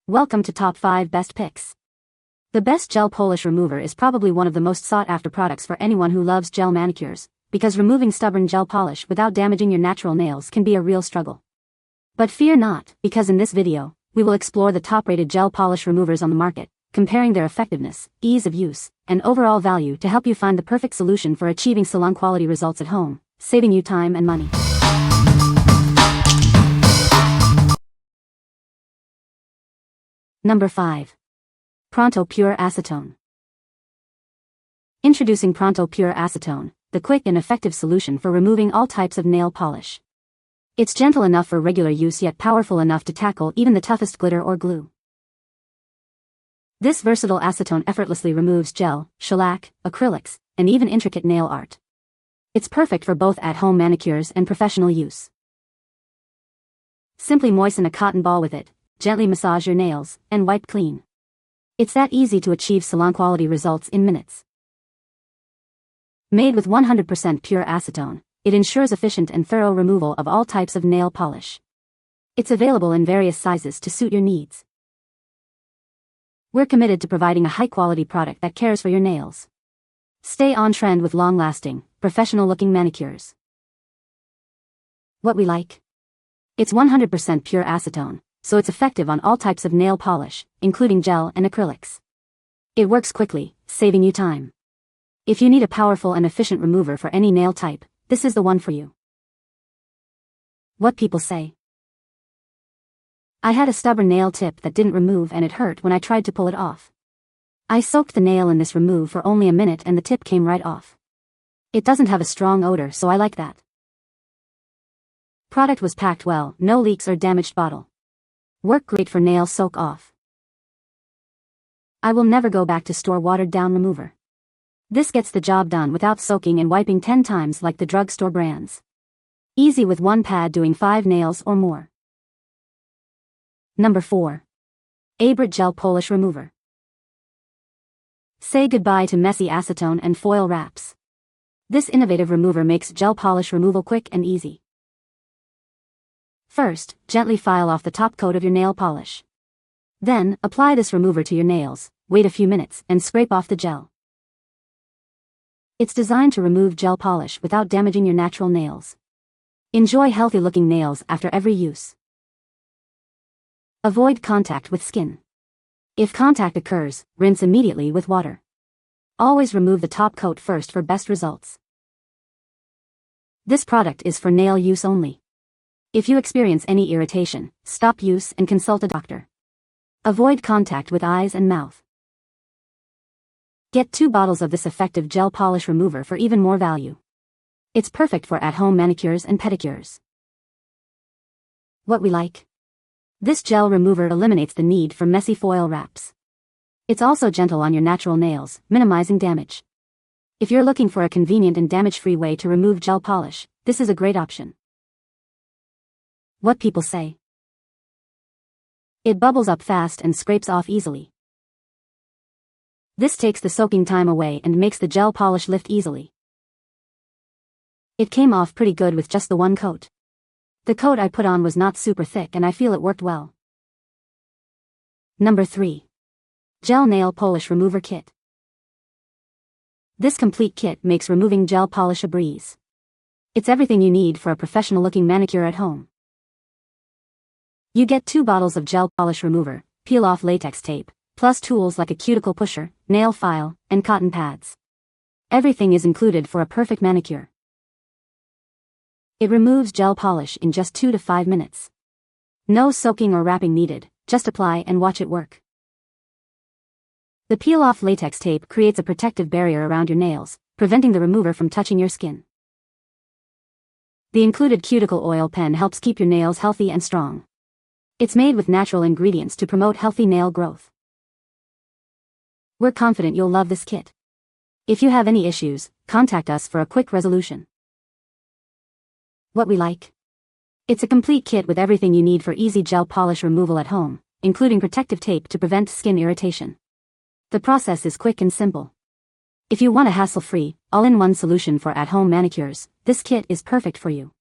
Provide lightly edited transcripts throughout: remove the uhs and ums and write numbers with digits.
Welcome to Top 5 Best Picks. The best gel polish remover is probably one of the most sought-after products for anyone who loves gel manicures, because removing stubborn gel polish without damaging your natural nails can be a real struggle. But fear not, because in this video, we will explore the top-rated gel polish removers on the market, comparing their effectiveness, ease of use, and overall value to help you find the perfect solution for achieving salon-quality results at home, saving you time and money. Number 5. Pronto Pure Acetone. Introducing Pronto Pure Acetone, the quick and effective solution for removing all types of nail polish. It's gentle enough for regular use yet powerful enough to tackle even the toughest glitter or glue. This versatile acetone effortlessly removes gel, shellac, acrylics, and even intricate nail art. It's perfect for both at-home manicures and professional use. Simply moisten a cotton ball with it, gently massage your nails, and wipe clean. It's that easy to achieve salon-quality results in minutes. Made with 100% pure acetone, it ensures efficient and thorough removal of all types of nail polish. It's available in various sizes to suit your needs. We're committed to providing a high-quality product that cares for your nails. Stay on trend with long-lasting, professional-looking manicures. What we like? It's 100% pure acetone, so it's effective on all types of nail polish, including gel and acrylics. It works quickly, saving you time. If you need a powerful and efficient remover for any nail type, this is the one for you. What people say. I had a stubborn nail tip that didn't remove and it hurt when I tried to pull it off. I soaked the nail in this remove for only a minute and the tip came right off. It doesn't have a strong odor, so I like that. Product was packed well, no leaks or damaged bottle. Work great for nail soak off. I will never go back to store watered down remover. This gets the job done without soaking and wiping 10 times like the drugstore brands. Easy with one pad doing 5 nails or more. Number 4. AIBRIT Gel Polish Remover. Say goodbye to messy acetone and foil wraps. This innovative remover makes gel polish removal quick and easy. First, gently file off the top coat of your nail polish. Then, apply this remover to your nails, wait a few minutes, and scrape off the gel. It's designed to remove gel polish without damaging your natural nails. Enjoy healthy-looking nails after every use. Avoid contact with skin. If contact occurs, rinse immediately with water. Always remove the top coat first for best results. This product is for nail use only. If you experience any irritation, stop use and consult a doctor. Avoid contact with eyes and mouth. Get 2 bottles of this effective gel polish remover for even more value. It's perfect for at-home manicures and pedicures. What we like? This gel remover eliminates the need for messy foil wraps. It's also gentle on your natural nails, minimizing damage. If you're looking for a convenient and damage-free way to remove gel polish, this is a great option. What people say. It bubbles up fast and scrapes off easily. This takes the soaking time away and makes the gel polish lift easily. It came off pretty good with just the one coat. The coat I put on was not super thick and I feel it worked well. Number 3. Gel Nail Polish Remover Kit. This complete kit makes removing gel polish a breeze. It's everything you need for a professional-looking manicure at home. You get 2 bottles of gel polish remover, peel-off latex tape, plus tools like a cuticle pusher, nail file, and cotton pads. Everything is included for a perfect manicure. It removes gel polish in just 2 to 5 minutes. No soaking or wrapping needed, just apply and watch it work. The peel-off latex tape creates a protective barrier around your nails, preventing the remover from touching your skin. The included cuticle oil pen helps keep your nails healthy and strong. It's made with natural ingredients to promote healthy nail growth. We're confident you'll love this kit. If you have any issues, contact us for a quick resolution. What we like? It's a complete kit with everything you need for easy gel polish removal at home, including protective tape to prevent skin irritation. The process is quick and simple. If you want a hassle-free, all-in-one solution for at-home manicures, this kit is perfect for you.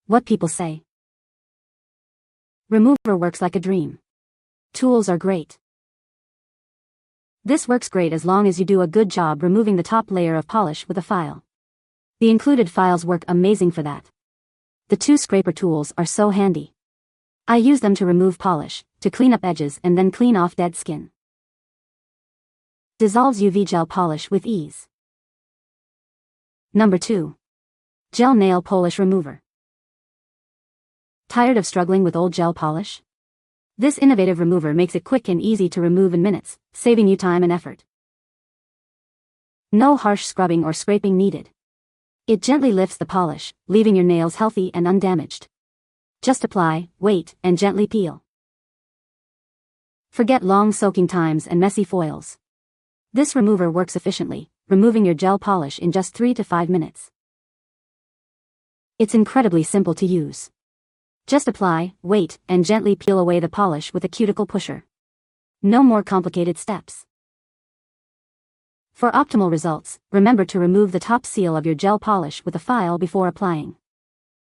What people say. Remover works like a dream. Tools are great. This works great as long as you do a good job removing the top layer of polish with a file. The included files work amazing for that. The two scraper tools are so handy. I use them to remove polish, to clean up edges and then clean off dead skin. Dissolves UV gel polish with ease. Number 2. Gel Nail Polish Remover. Tired of struggling with old gel polish? This innovative remover makes it quick and easy to remove in minutes, saving you time and effort. No harsh scrubbing or scraping needed. It gently lifts the polish, leaving your nails healthy and undamaged. Just apply, wait, and gently peel. Forget long soaking times and messy foils. This remover works efficiently, removing your gel polish in just 3 to 5 minutes. It's incredibly simple to use. Just apply, wait, and gently peel away the polish with a cuticle pusher. No more complicated steps. For optimal results, remember to remove the top seal of your gel polish with a file before applying.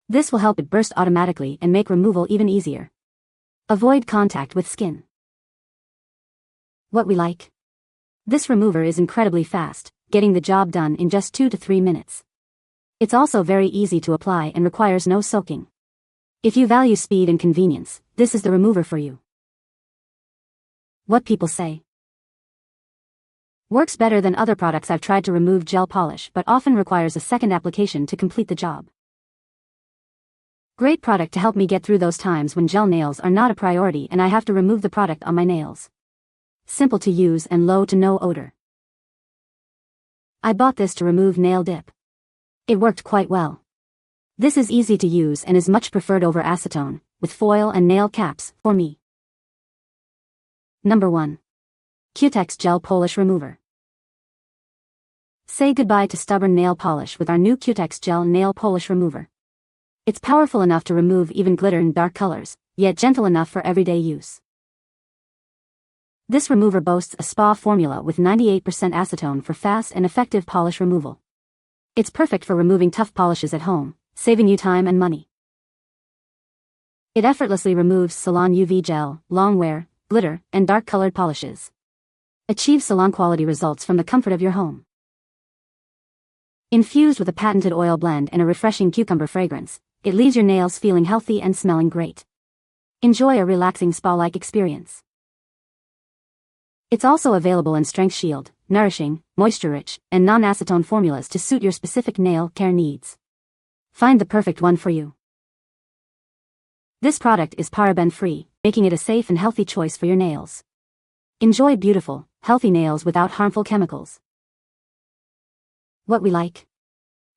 This will help it burst automatically and make removal even easier. Avoid contact with skin. What we like? This remover is incredibly fast, getting the job done in just 2 to 3 minutes. It's also very easy to apply and requires no soaking. If you value speed and convenience, this is the remover for you. What people say. Works better than other products I've tried to remove gel polish but often requires a second application to complete the job. Great product to help me get through those times when gel nails are not a priority and I have to remove the product on my nails. Simple to use and low to no odor. I bought this to remove nail dip. It worked quite well. This is easy to use and is much preferred over acetone, with foil and nail caps, for me. Number 1. Cutex Gel Polish Remover. Say goodbye to stubborn nail polish with our new Cutex Gel Nail Polish Remover. It's powerful enough to remove even glitter in dark colors, yet gentle enough for everyday use. This remover boasts a spa formula with 98% acetone for fast and effective polish removal. It's perfect for removing tough polishes at home, saving you time and money. It effortlessly removes salon UV gel, long wear, glitter, and dark-colored polishes. Achieve salon-quality results from the comfort of your home. Infused with a patented oil blend and a refreshing cucumber fragrance, it leaves your nails feeling healthy and smelling great. Enjoy a relaxing spa-like experience. It's also available in Strength Shield, Nourishing, Moisture-Rich, and non-acetone formulas to suit your specific nail care needs. Find the perfect one for you. This product is paraben-free, making it a safe and healthy choice for your nails. Enjoy beautiful, healthy nails without harmful chemicals. What we like?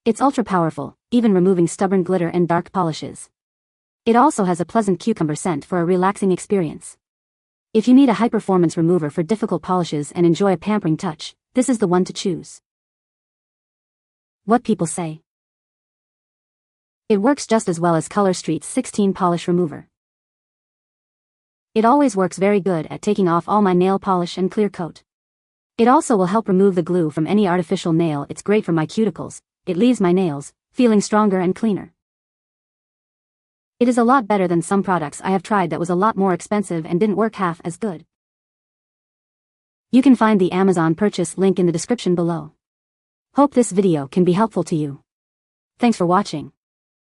It's ultra-powerful, even removing stubborn glitter and dark polishes. It also has a pleasant cucumber scent for a relaxing experience. If you need a high-performance remover for difficult polishes and enjoy a pampering touch, this is the one to choose. What people say. It works just as well as Color Street's 16 polish remover. It always works very good at taking off all my nail polish and clear coat. It also will help remove the glue from any artificial nail. It's great for my cuticles. It leaves my nails feeling stronger and cleaner. It is a lot better than some products I have tried that was a lot more expensive and didn't work half as good. You can find the Amazon purchase link in the description below. Hope this video can be helpful to you. Thanks for watching.